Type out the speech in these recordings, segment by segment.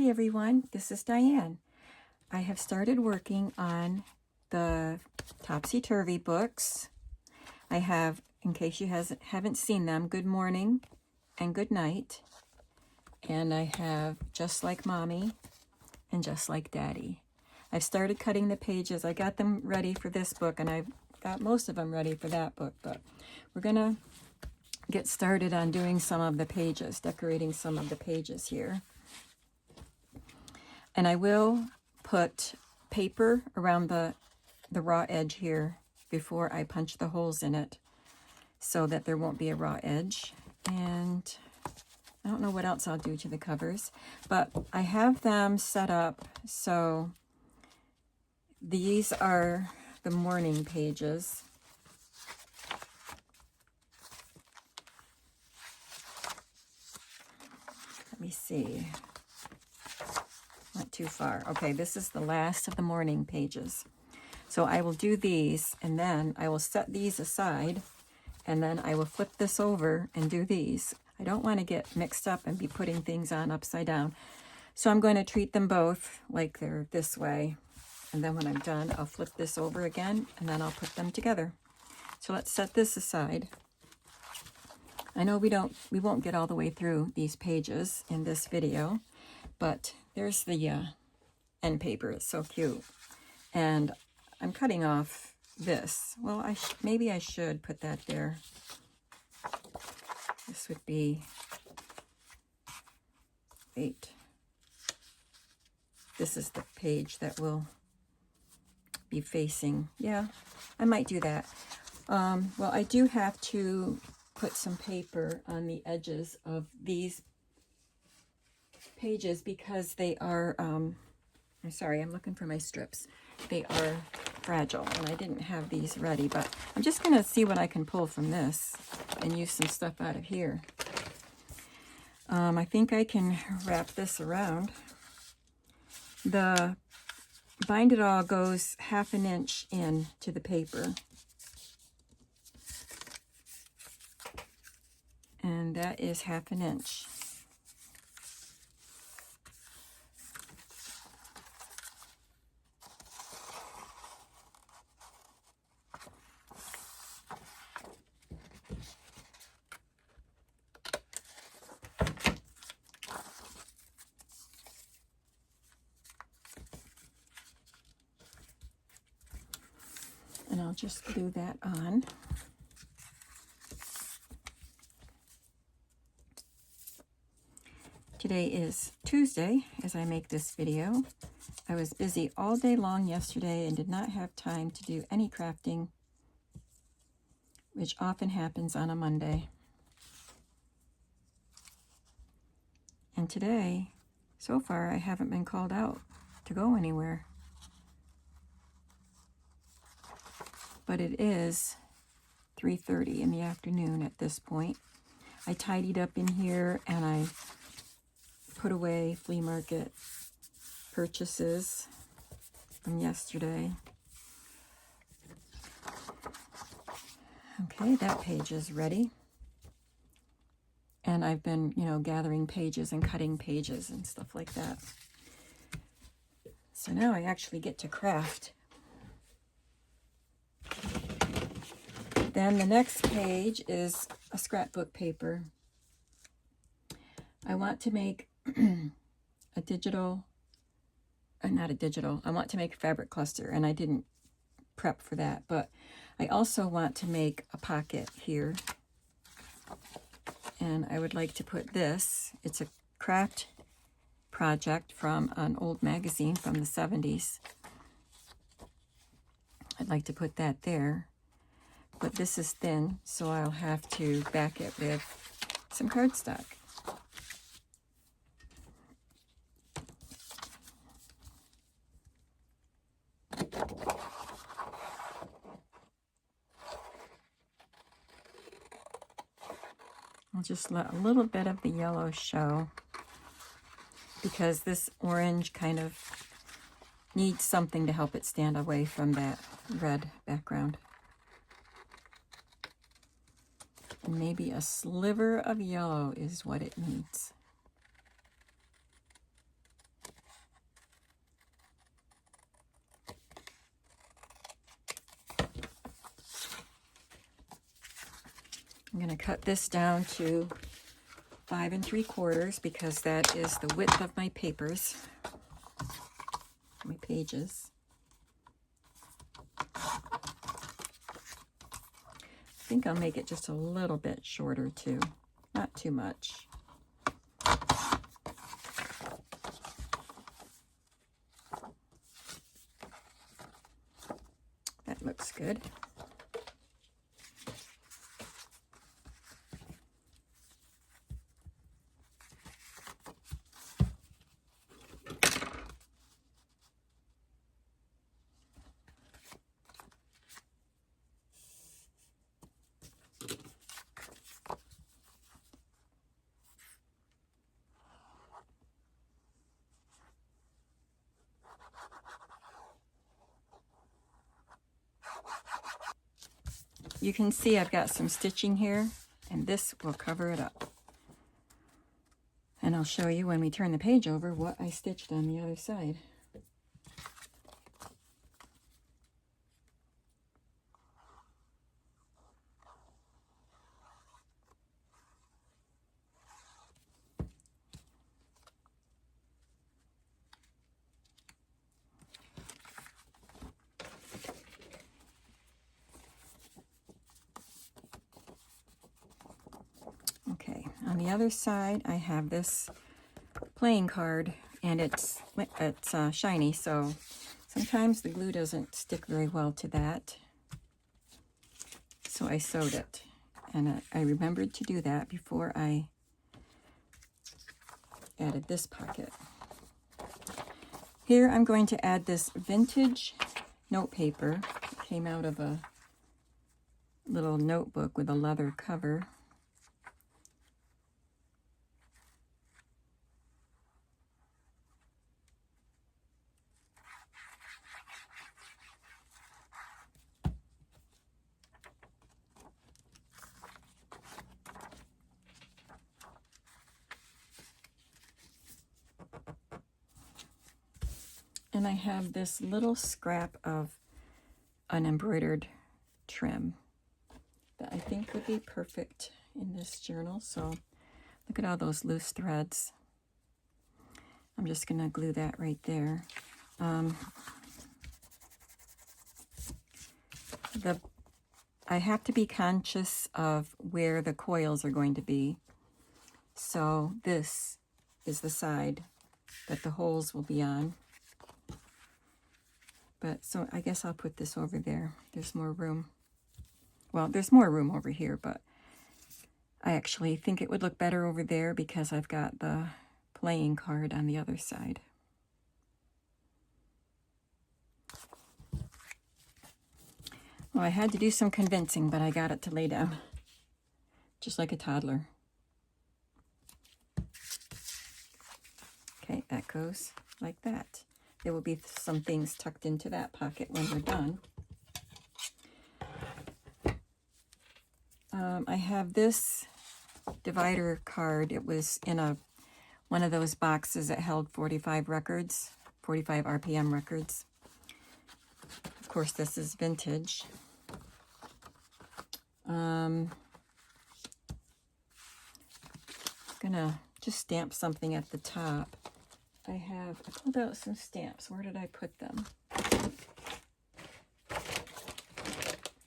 everyone, this is Diane. I have started working on the Topsy-Turvy books. I have, in case you haven't seen them, Good Morning and Good Night. And I have Just Like Mommy and Just Like Daddy. I've started cutting the pages. I got them ready for this book, and I've got most of them ready for that book, but we're gonna get started on doing some of the pages, decorating some of the pages here. And I will put paper around the raw edge here before I punch the holes in it so that there won't be a raw edge. And I don't know what else I'll do to the covers, but I have them set up so these are the morning pages. Let me see. Not too far. Okay, this is the last of the morning pages. So I will do these, and then I will set these aside, and then I will flip this over and do these. I don't want to get mixed up and be putting things on upside down. So I'm going to treat them both like they're this way. And then when I'm done, I'll flip this over again, and then I'll put them together. So let's set this aside. I know we won't get all the way through these pages in this video, but there's the end paper. It's so cute. And I'm cutting off this. Well, maybe I should put that there. This would be 8. This is the page that will be facing. Yeah, I might do that. Well, I do have to put some paper on the edges of these pages because they are, I'm sorry, I'm looking for my strips. They are fragile, and I didn't have these ready, but I'm just going to see what I can pull from this and use some stuff out of here. I think I can wrap this around. The Bind It All goes 1/2 inch in to the paper. And that is 1/2 inch. And I'll just glue that on. Today is Tuesday as I make this video. I was busy all day long yesterday and did not have time to do any crafting, which often happens on a Monday. And today, so far, I haven't been called out to go anywhere. But it is 3:30 in the afternoon at this point. I tidied up in here and I put away flea market purchases from yesterday. Okay, that page is ready. And I've been, gathering pages and cutting pages and stuff like that. So now I actually get to craft. Then the next page is a scrapbook paper. I want to make I want to make a fabric cluster, and I didn't prep for that, but I also want to make a pocket here. And I would like to put this, it's a craft project from an old magazine from the 70s. I'd like to put that there, but this is thin, so I'll have to back it with some cardstock. I'll just let a little bit of the yellow show because this orange kind of needs something to help it stand away from that red background. And maybe a sliver of yellow is what it needs. I'm going to cut this down to 5 3/4 because that is the width of my papers, my pages. I think I'll make it just a little bit shorter too, not too much. That looks good. You can see I've got some stitching here, and this will cover it up. And I'll show you when we turn the page over what I stitched on the other side. Okay, on the other side I have this playing card, and it's shiny, so sometimes the glue doesn't stick very well to that. So I sewed it, and I remembered to do that before I added this pocket. Here I'm going to add this vintage note paper. It came out of a little notebook with a leather cover. And I have this little scrap of unembroidered trim that I think would be perfect in this journal. So look at all those loose threads. I'm just going to glue that right there. I have to be conscious of where the coils are going to be. So this is the side that the holes will be on. But so I guess I'll put this over there. There's more room. Well, there's more room over here, but I actually think it would look better over there because I've got the playing card on the other side. Well, I had to do some convincing, but I got it to lay down, just like a toddler. Okay, that goes like that. There will be some things tucked into that pocket when we're done. I have this divider card. It was in one of those boxes that held 45 records, 45 RPM records. Of course, this is vintage. I'm gonna just stamp something at the top. I pulled out some stamps. Where did I put them?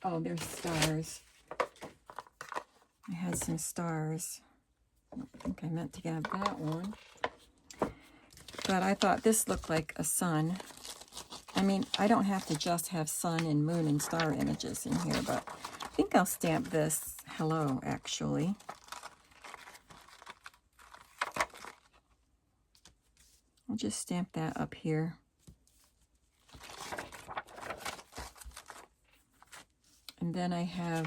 Oh, there's stars. I had some stars. I don't think I meant to have that one. But I thought this looked like a sun. I mean, I don't have to just have sun and moon and star images in here, but I think I'll stamp this hello, actually. I'll just stamp that up here. And then I have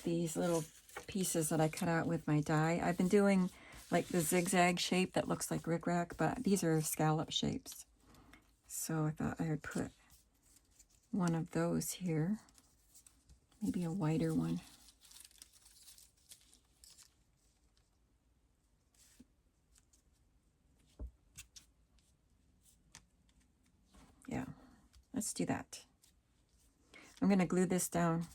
these little pieces that I cut out with my die. I've been doing like the zigzag shape that looks like rickrack, but these are scallop shapes. So I thought I would put one of those here, maybe a whiter one. Yeah, let's do that. I'm going to glue this down.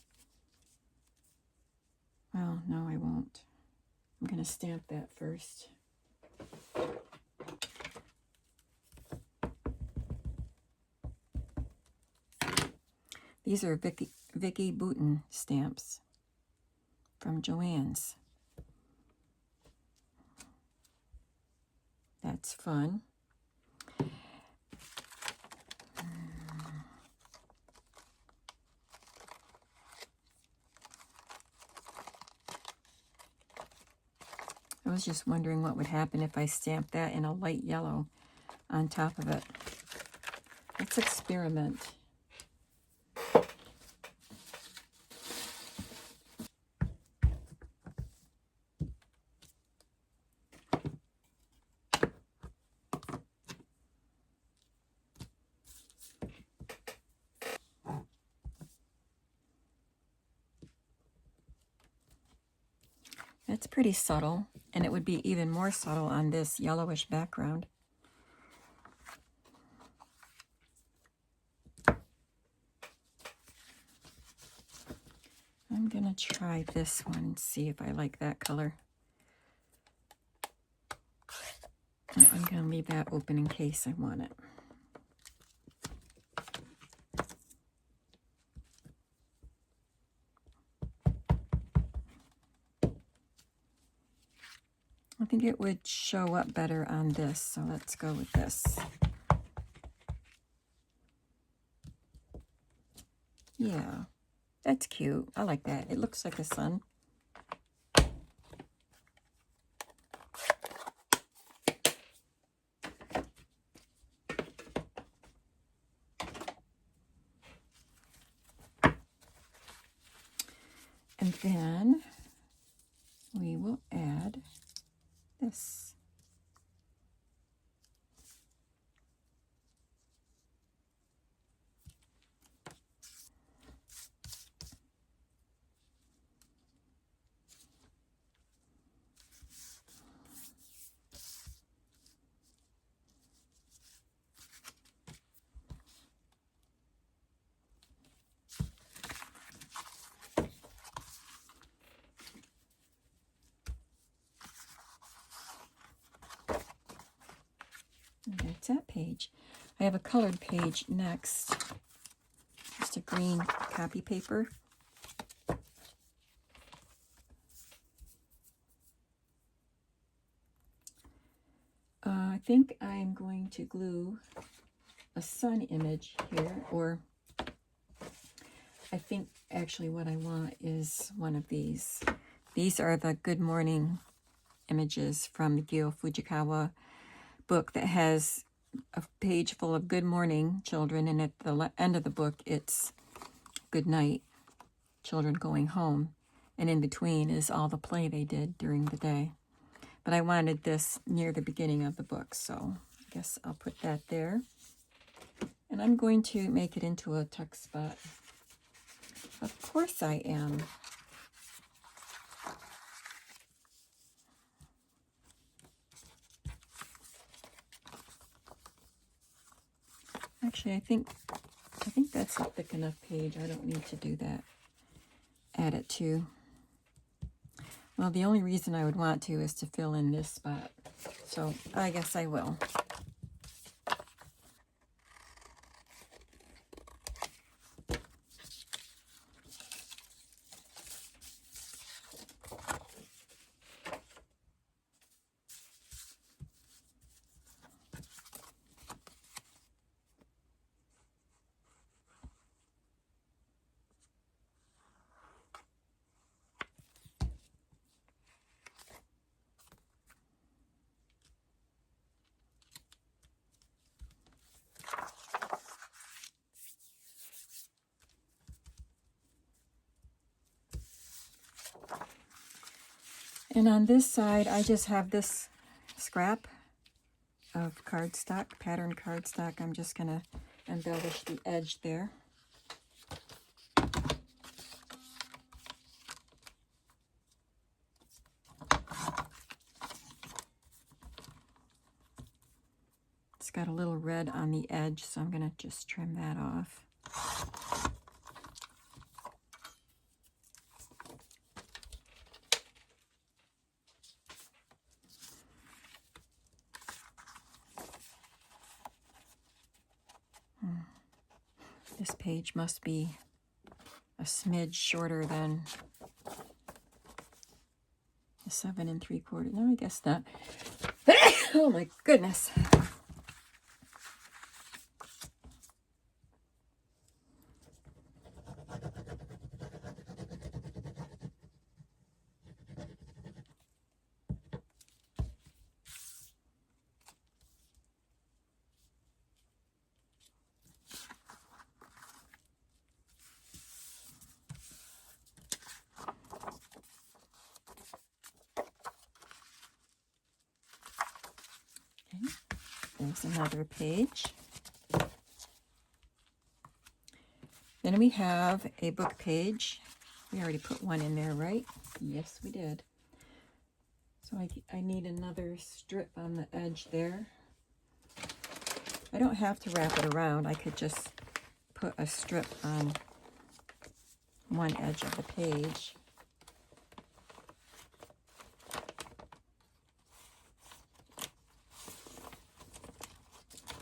going to stamp that first. These are Vicky Bouton stamps from Joann's. That's fun. I was just wondering what would happen if I stamped that in a light yellow on top of it. Let's experiment. That's pretty subtle, and it would be even more subtle on this yellowish background. I'm going to try this one and see if I like that color. I'm going to leave that open in case I want it. I think it would show up better on this, so let's go with this. Yeah, that's cute. I like that. It looks like a sun. And then we will add this. And that's that page. I have a colored page next. Just a green copy paper. I think I'm going to glue a sun image here, or I think actually what I want is one of these. These are the Good Morning images from the Gyo Fujikawa book that has a page full of good morning children, and at the end of the book it's good night children going home, and in between is all the play they did during the day. But I wanted this near the beginning of the book, so I guess I'll put that there. And I'm going to make it into a tuck spot. Of course I am. Actually, I think that's a thick enough page. I don't need to do that. Add it to. Well, the only reason I would want to is to fill in this spot. So I guess I will. And on this side, I just have this scrap of cardstock, pattern cardstock. I'm just going to embellish the edge there. It's got a little red on the edge, so I'm going to just trim that off. This page must be a smidge shorter than the 7 3/4. No, I guess not. Oh my goodness. Okay. There's another page. Then we have a book page. We already put one in there, right? Yes, we did. So I need another strip on the edge there. I don't have to wrap it around. I could just put a strip on one edge of the page.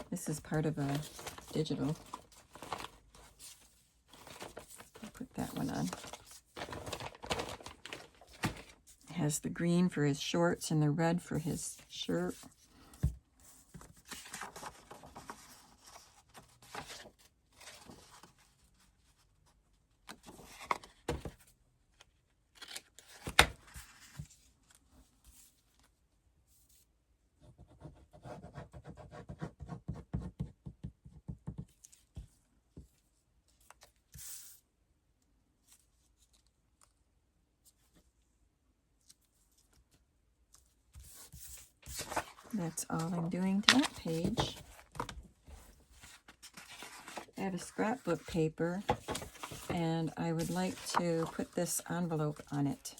This is part of a digital. I'll put that one on. It has the green for his shorts and the red for his shirt. That's all I'm doing to that page. I have a scrapbook paper, and I would like to put this envelope on it.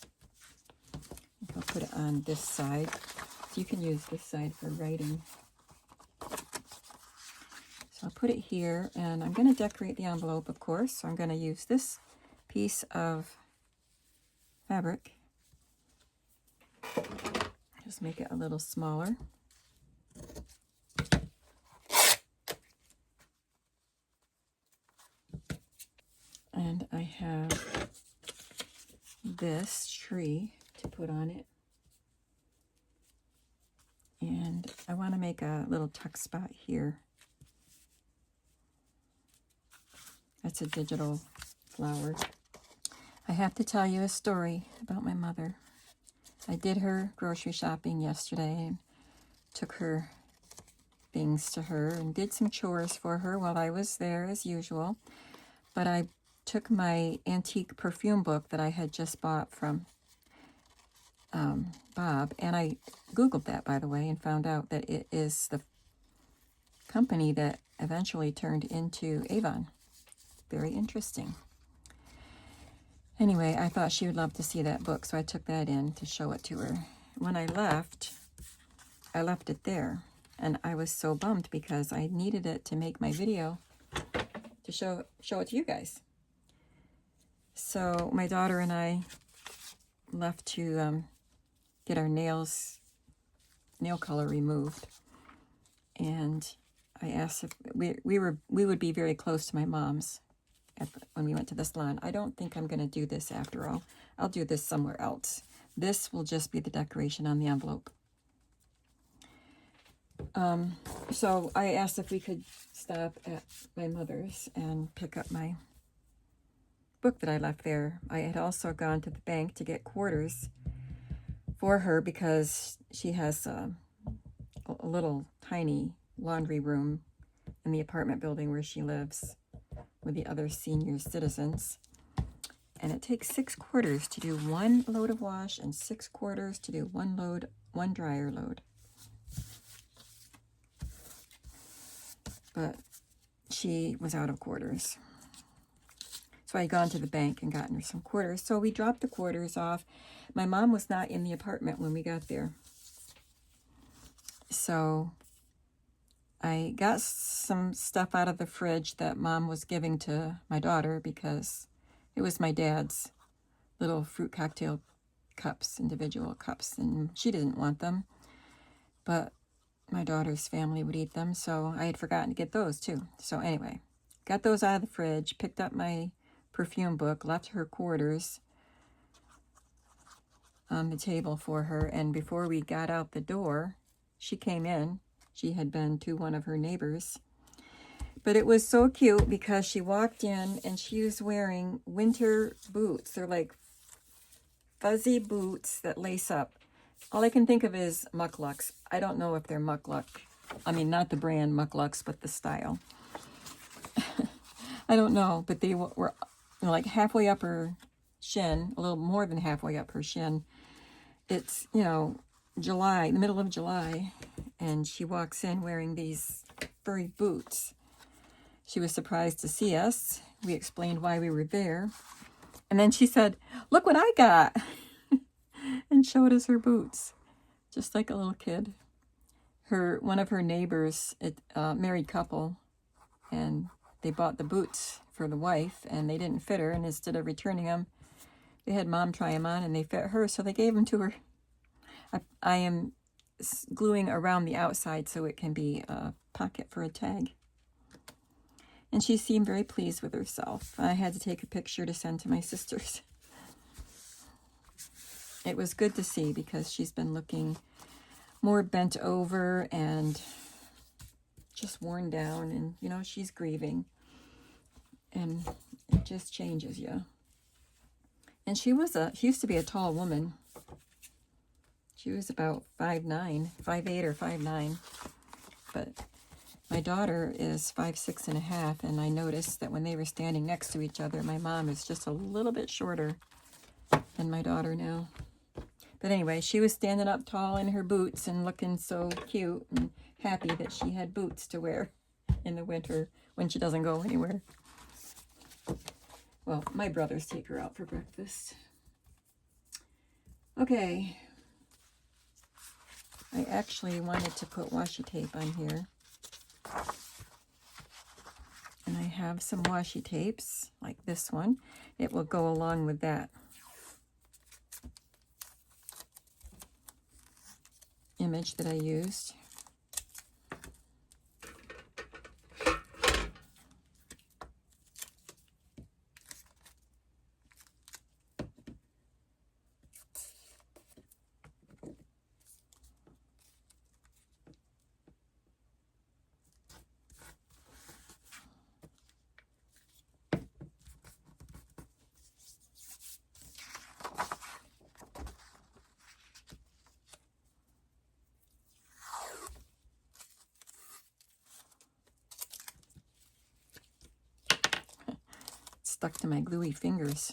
I'll put it on this side. So you can use this side for writing. So I'll put it here, and I'm going to decorate the envelope, of course. So I'm going to use this piece of fabric. Just make it a little smaller. And I have this tree to put on it. And I want to make a little tuck spot here. That's a digital flower. I have to tell you a story about my mother. I did her grocery shopping yesterday and took her things to her and did some chores for her while I was there as usual. But I took my antique perfume book that I had just bought from Bob, and I Googled that, by the way, and found out that it is the company that eventually turned into Avon. Very interesting. Anyway, I thought she would love to see that book, so I took that in to show it to her. When I left it there, and I was so bummed because I needed it to make my video to show it to you guys. So my daughter and I left to get our nail color removed, and I asked if we would be very close to my mom's when we went to the salon. I don't think I'm going to do this after all. I'll do this somewhere else. This will just be the decoration on the envelope. So I asked if we could stop at my mother's and pick up my book that I left there. I had also gone to the bank to get quarters for her because she has a little tiny laundry room in the apartment building where she lives with the other senior citizens. And it takes 6 quarters to do 1 load of wash and 6 quarters to do 1 dryer load. But she was out of quarters. So I had gone to the bank and gotten her some quarters. So we dropped the quarters off. My mom was not in the apartment when we got there. So I got some stuff out of the fridge that Mom was giving to my daughter because it was my dad's little fruit cocktail cups, individual cups, and she didn't want them. But my daughter's family would eat them, so I had forgotten to get those too. So anyway, got those out of the fridge, picked up my perfume book, left her quarters on the table for her, and before we got out the door, she came in. She had been to one of her neighbors. But it was so cute because she walked in and she was wearing winter boots. They're like fuzzy boots that lace up. All I can think of is mucklucks. I don't know if they're muckluck. I mean, not the brand mucklucks, but the style. I don't know, but they were like halfway up her shin, a little more than halfway up her shin. It's, July, the middle of July, and she walks in wearing these furry boots. She was surprised to see us. We explained why we were there. And then she said, "Look what I got," and showed us her boots, just like a little kid. One of her neighbors, married couple, and they bought the boots for the wife, and they didn't fit her, and instead of returning them, they had Mom try them on, and they fit her, so they gave them to her. I am gluing around the outside so it can be a pocket for a tag. And she seemed very pleased with herself. I had to take a picture to send to my sisters. It was good to see because she's been looking more bent over and just worn down, and she's grieving, and it just changes you. And she used to be a tall woman. She was about 5'8" or 5'9", but my daughter is 5'6½", and I noticed that when they were standing next to each other, my mom is just a little bit shorter than my daughter now. But anyway, she was standing up tall in her boots and looking so cute and happy that she had boots to wear in the winter when she doesn't go anywhere. Well, my brothers take her out for breakfast. Okay. I actually wanted to put washi tape on here. And I have some washi tapes, like this one. It will go along with that image that I used. Stuck to my gluey fingers.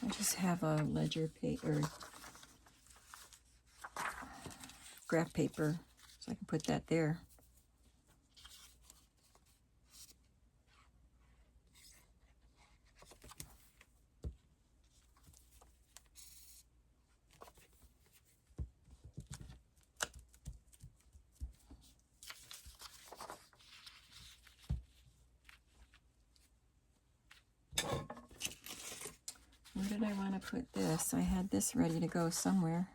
I just have a ledger paper, graph paper, so I can put that there. Where did I want to put this? I had this ready to go somewhere.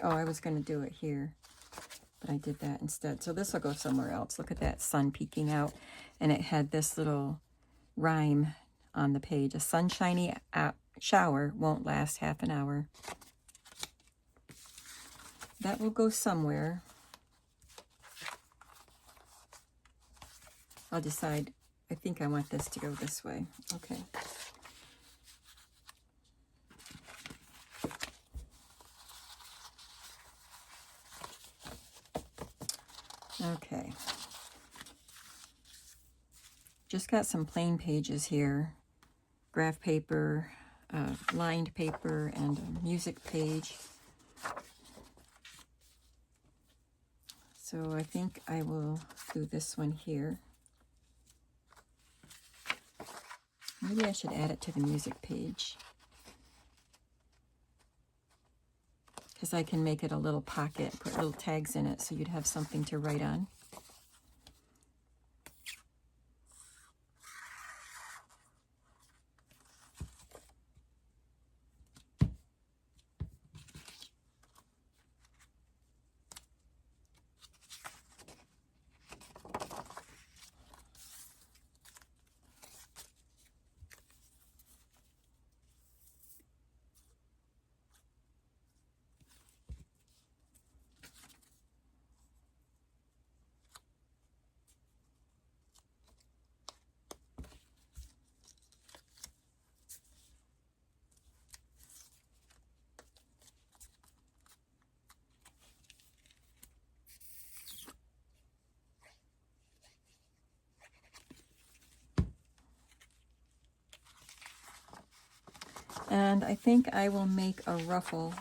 Oh, I was going to do it here, but I did that instead. So this will go somewhere else. Look at that sun peeking out, and it had this little rhyme on the page. A sunshiny shower won't last half an hour. That will go somewhere. I'll decide. I think I want this to go this way. Okay. Okay. Just got some plain pages here. Graph paper, lined paper, and a music page. So I think I will do this one here. Maybe I should add it to the music page, because I can make it a little pocket, put little tags in it so you'd have something to write on. And I think I will make a ruffle,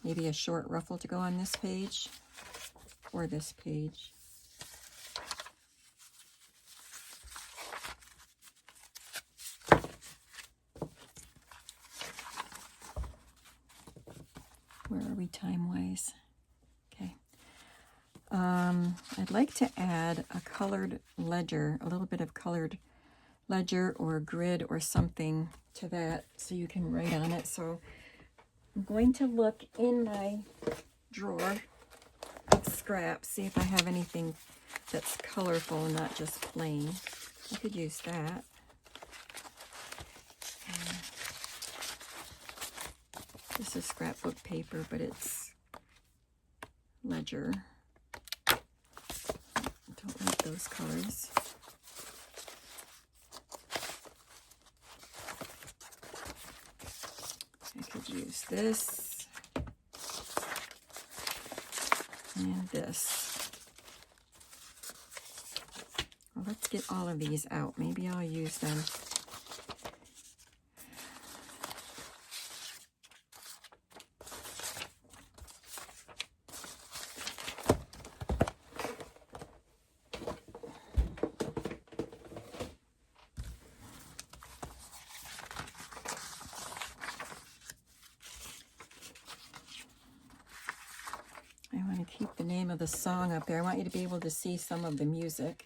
maybe a short ruffle to go on this page or this page. Where are we time-wise? Okay. I'd like to add a colored ledger, a little bit of colored ledger or grid or something to that so you can write on it. So I'm going to look in my drawer of scraps, see if I have anything that's colorful and not just plain. I could use that. This is scrapbook paper, but it's ledger. I don't like those colors. I could use this and this. Well, let's get all of these out. Maybe I'll use them. I want to keep the name of the song up there. I want you to be able to see some of the music.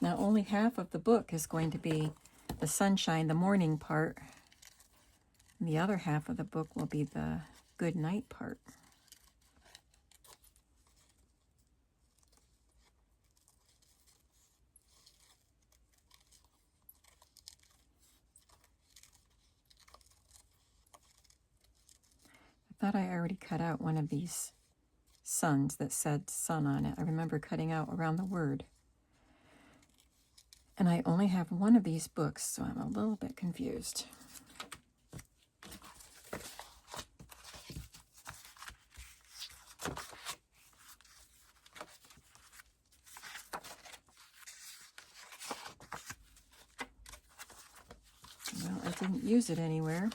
Now, only half of the book is going to be the sunshine, the morning part. And the other half of the book will be the good night part. I thought I already cut out one of these suns that said sun on it. I remember cutting out around the word. And I only have one of these books, so I'm a little bit confused. Well, I didn't use it anywhere.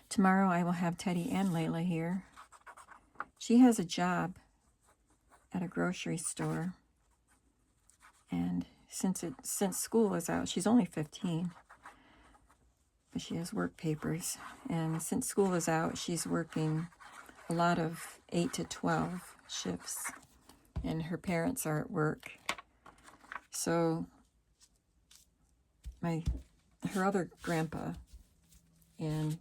Tomorrow I will have Teddy and Layla here. She has a job at a grocery store. And since school is out, she's only 15, but she has work papers. And since school is out, she's working a lot of 8 to 12 shifts. And her parents are at work. So her other grandpa and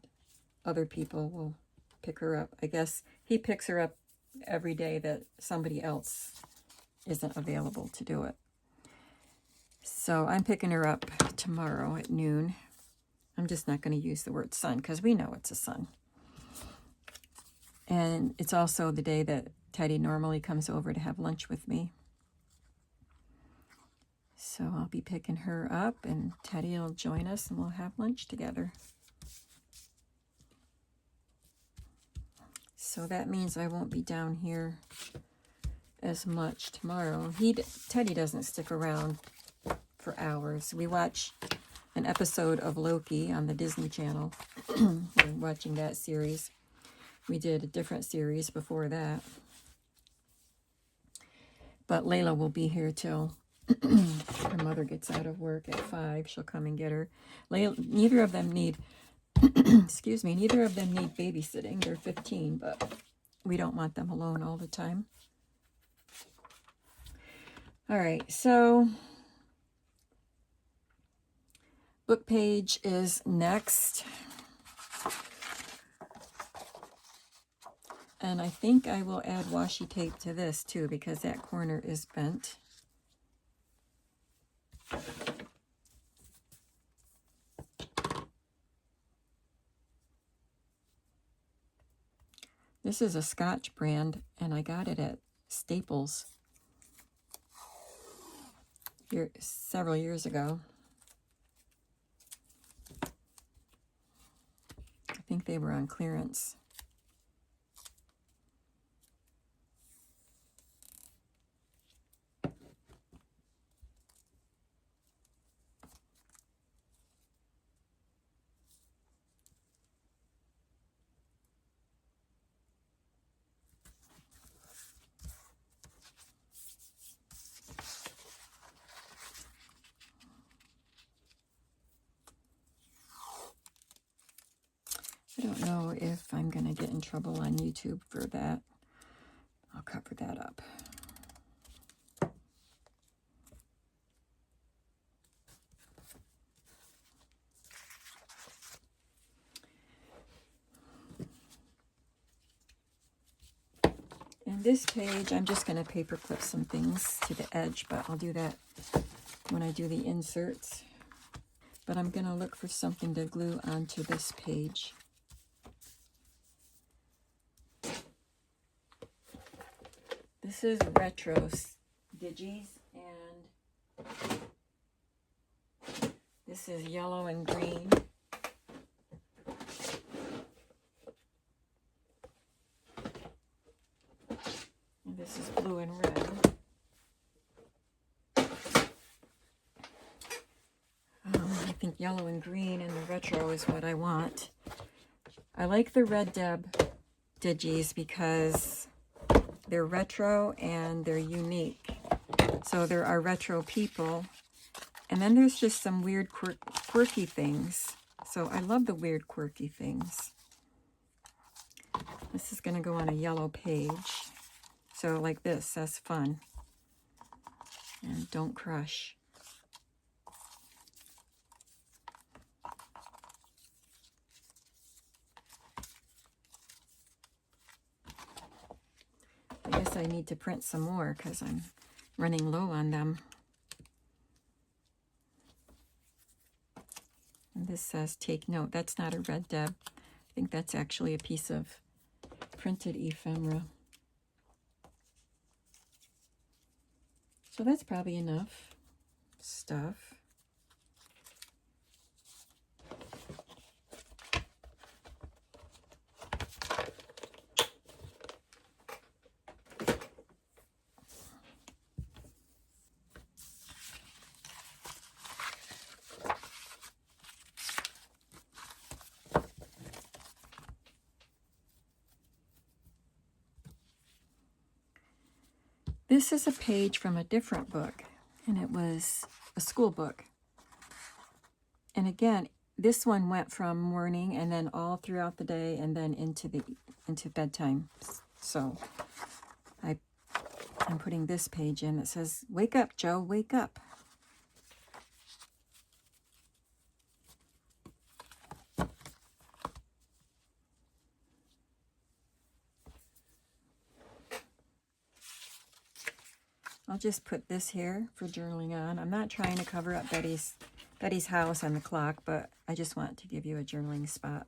other people will pick her up. I guess he picks her up every day that somebody else isn't available to do it. So I'm picking her up tomorrow at noon. I'm just not going to use the word son because we know it's a son. And it's also the day that Teddy normally comes over to have lunch with me. So I'll be picking her up and Teddy will join us and we'll have lunch together. So that means I won't be down here as much tomorrow. Teddy doesn't stick around for hours. We watch an episode of Loki on the Disney Channel. We're watching that series. We did a different series before that. But Layla will be here till her mother gets out of work at 5. She'll come and get her. Neither of them need, excuse me, neither of them need babysitting. They're 15, but we don't want them alone all the time. All right, so book page is next. And I think I will add washi tape to this too because that corner is bent. This is a Scotch brand and I got it at Staples several years ago. I think they were on clearance. I don't know if I'm going to get in trouble on YouTube for that. I'll cover that up. And this page, I'm just going to paper clip some things to the edge, but I'll do that when I do the inserts. But I'm going to look for something to glue onto this page. This is Retro Digis, and this is yellow and green. And this is blue and red. I think yellow and green and the retro is what I want. I like the Red Deb Digis because they're retro and they're unique. So there are retro people. And then there's just some weird quirky things. So I love the weird quirky things. This is going to go on a yellow page. So like this, that's fun. And don't crush. I guess I need to print some more because I'm running low on them. And this says take note. That's not a Red Deb. I think that's actually a piece of printed ephemera. So that's probably enough stuff. This is a page from a different book, and it was a school book. And again, this one went from morning and then all throughout the day and then into bedtime. So I'm putting this page in that says, "Wake up, Joe, wake up." I'll just put this here for journaling on. I'm not trying to cover up Betty's house and the clock, but I just want to give you a journaling spot.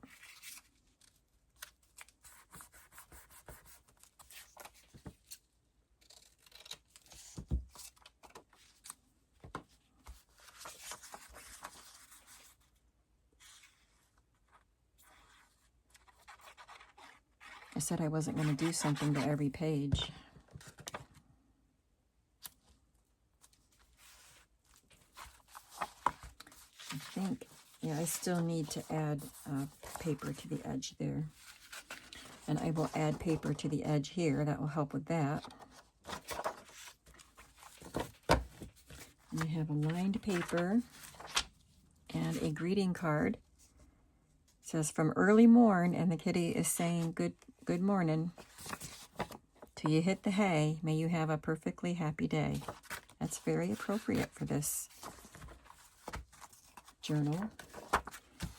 I said I wasn't going to do something to every page. I think, yeah, I still need to add paper to the edge there. And I will add paper to the edge here. That will help with that. And I have a lined paper and a greeting card. It says, from early morn, and the kitty is saying good morning. Till you hit the hay, may you have a perfectly happy day. That's very appropriate for this journal.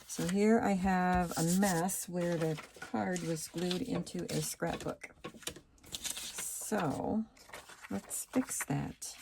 So here I have a mess where the card was glued into a scrapbook. So let's fix that.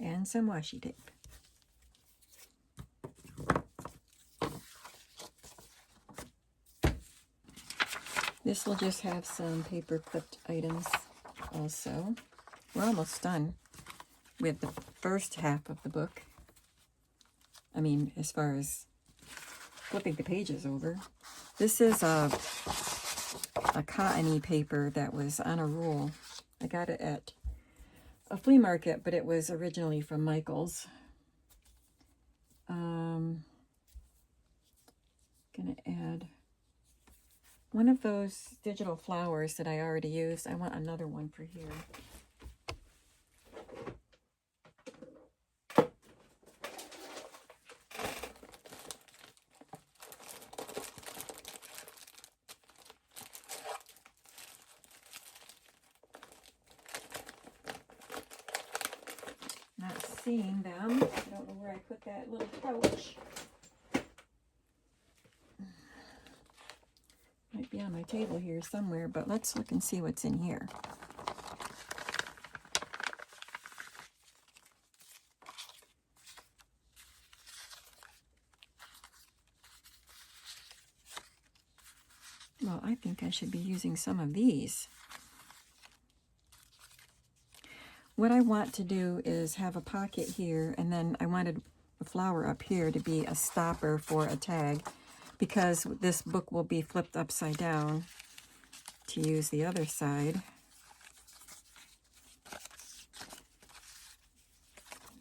And some washi tape. This will just have some paper clipped items also. We're almost done with the first half of the book. I mean, as far as flipping the pages over. This is a cottony paper that was on a roll. I got it at a flea market, but it was originally from Michael's. Gonna add one of those digital flowers that I already used. I want another one for here. Not seeing them. I don't know where I put that little pouch. Might be on my table here somewhere, but let's look and see what's in here. Well, I think I should be using some of these. What I want to do is have a pocket here, and then I wanted the flower up here to be a stopper for a tag, because this book will be flipped upside down to use the other side.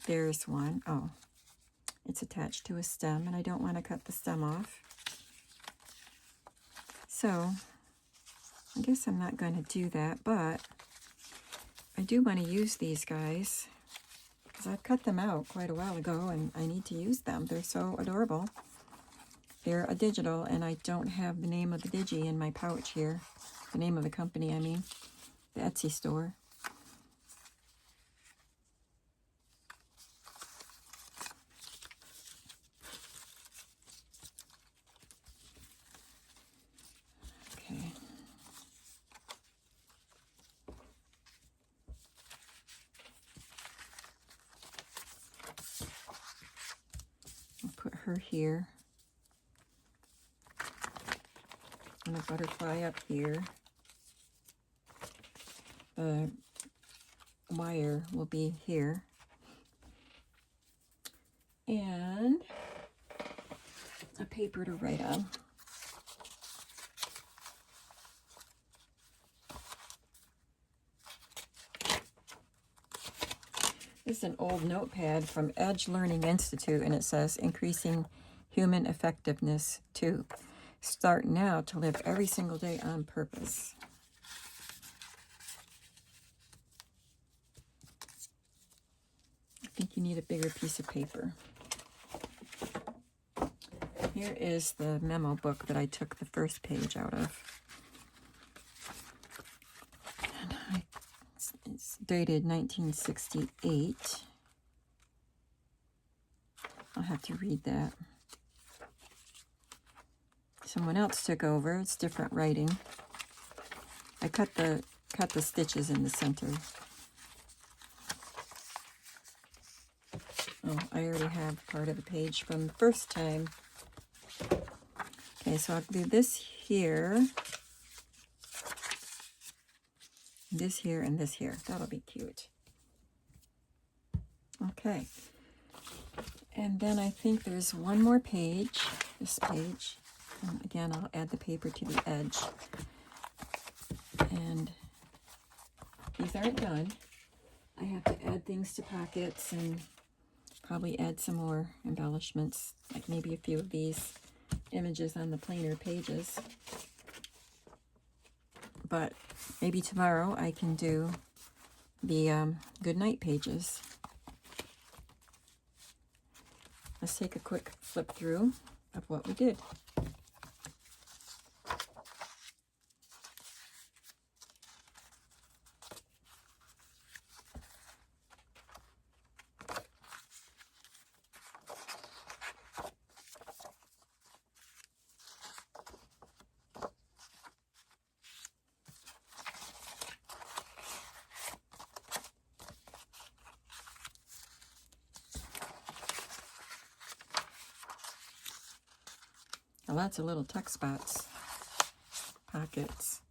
There's one. Oh, it's attached to a stem, and I don't want to cut the stem off. So I guess I'm not going to do that, but I do want to use these guys because I've cut them out quite a while ago and I need to use them. They're so adorable. They're a digital, and I don't have the name of the digi in my pouch here. The name of the company, I mean. The Etsy store. Okay. I'll put her here. And a butterfly up here. The wire will be here. And a paper to write on. This is an old notepad from Edge Learning Institute, and it says, increasing human effectiveness 2. Start now to live every single day on purpose. I think you need a bigger piece of paper. Here is the memo book that I took the first page out of. And it's dated 1968. I'll have to read that. Someone else took over. It's different writing. I cut the stitches in the center. Oh, I already have part of the page from the first time. Okay, so I'll do this here, this here, and this here. That'll be cute. Okay. And then I think there's one more page, this page. And again, I'll add the paper to the edge. And these aren't done. I have to add things to pockets and probably add some more embellishments, like maybe a few of these images on the plainer pages. But maybe tomorrow I can do the goodnight pages. Let's take a quick flip through of what we did. Lots of little tuck spots, pockets.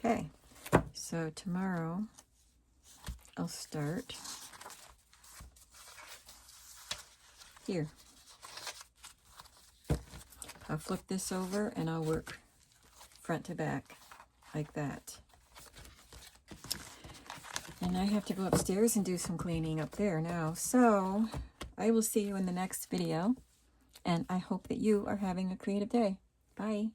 Okay, so tomorrow I'll start here. I'll flip this over and I'll work front to back like that. And I have to go upstairs and do some cleaning up there now. So I will see you in the next video, and I hope that you are having a creative day. Bye.